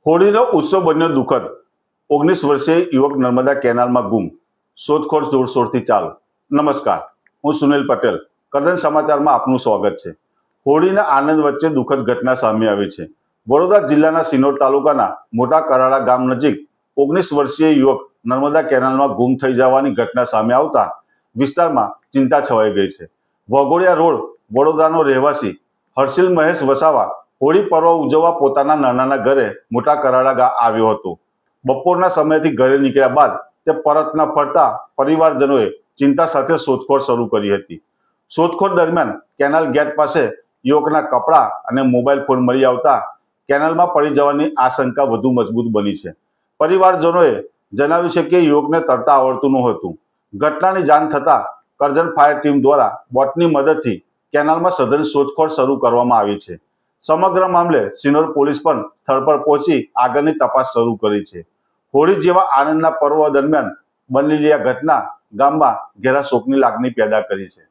હોળીનો ઉત્સવ બન્યો દુઃખદ। 19 વર્ષીય યુવક નર્મદા કેનાલમાં ગુમ। શોધખોળ જોરશોરથી ચાલુ। નમસ્કાર, હું સુનિલ પટેલ। કરજણ સમાચારમાં આપનું સ્વાગત છે। હોળીના આનંદ વચ્ચે દુઃખદ ઘટના સામે આવી છે। વડોદરા જિલ્લાના સિનોર તાલુકાના મોટા કરાડા ગામ નજીક 19 વર્ષીય યુવક નર્મદા કેનાલમાં ગુમ થઈ જવાની ઘટના સામે આવતા વિસ્તારમાં ચિંતા છવાઈ ગઈ છે। વાઘોડિયા રોડ વડોદરાનો રહેવાસી હર્ષિલ મહેશ વસાવા હોળી પર્વ ઉજવવા પોતાના નાનાના ઘરે મોટા કરાડા આવ્યો હતો। બપોરના સમયથી ઘરે નીકળ્યા બાદ તે પરત ન ફરતા પરિવારજનોએ ચિંતા સાથે શોધખોળ શરૂ કરી હતી। શોધખોળ દરમિયાન કેનાલ ગેટ પાસે યુવકના કપડાં અને મોબાઈલ ફોન મળી આવતા કેનાલમાં પડી જવાની આશંકા વધુ મજબૂત બની છે। પરિવારજનોએ જણાવ્યું છે કે યુવકને તરતા આવડતું નહોતું। ઘટનાની જાણ થતાં કરજણ ફાયર ટીમ દ્વારા બોટની મદદથી કેનાલમાં સઘન શોધખોળ શરૂ કરવામાં આવી છે। સમગ્ર મામલે સિનોર પોલીસ પણ સ્થળ પર પહોંચી આગળની તપાસ શરૂ કરી છે। હોળી જેવા આનંદના પર્વ દરમિયાન બનેલી આ ઘટના ગામમાં ઘેરા શોકની લાગણી પેદા કરી છે।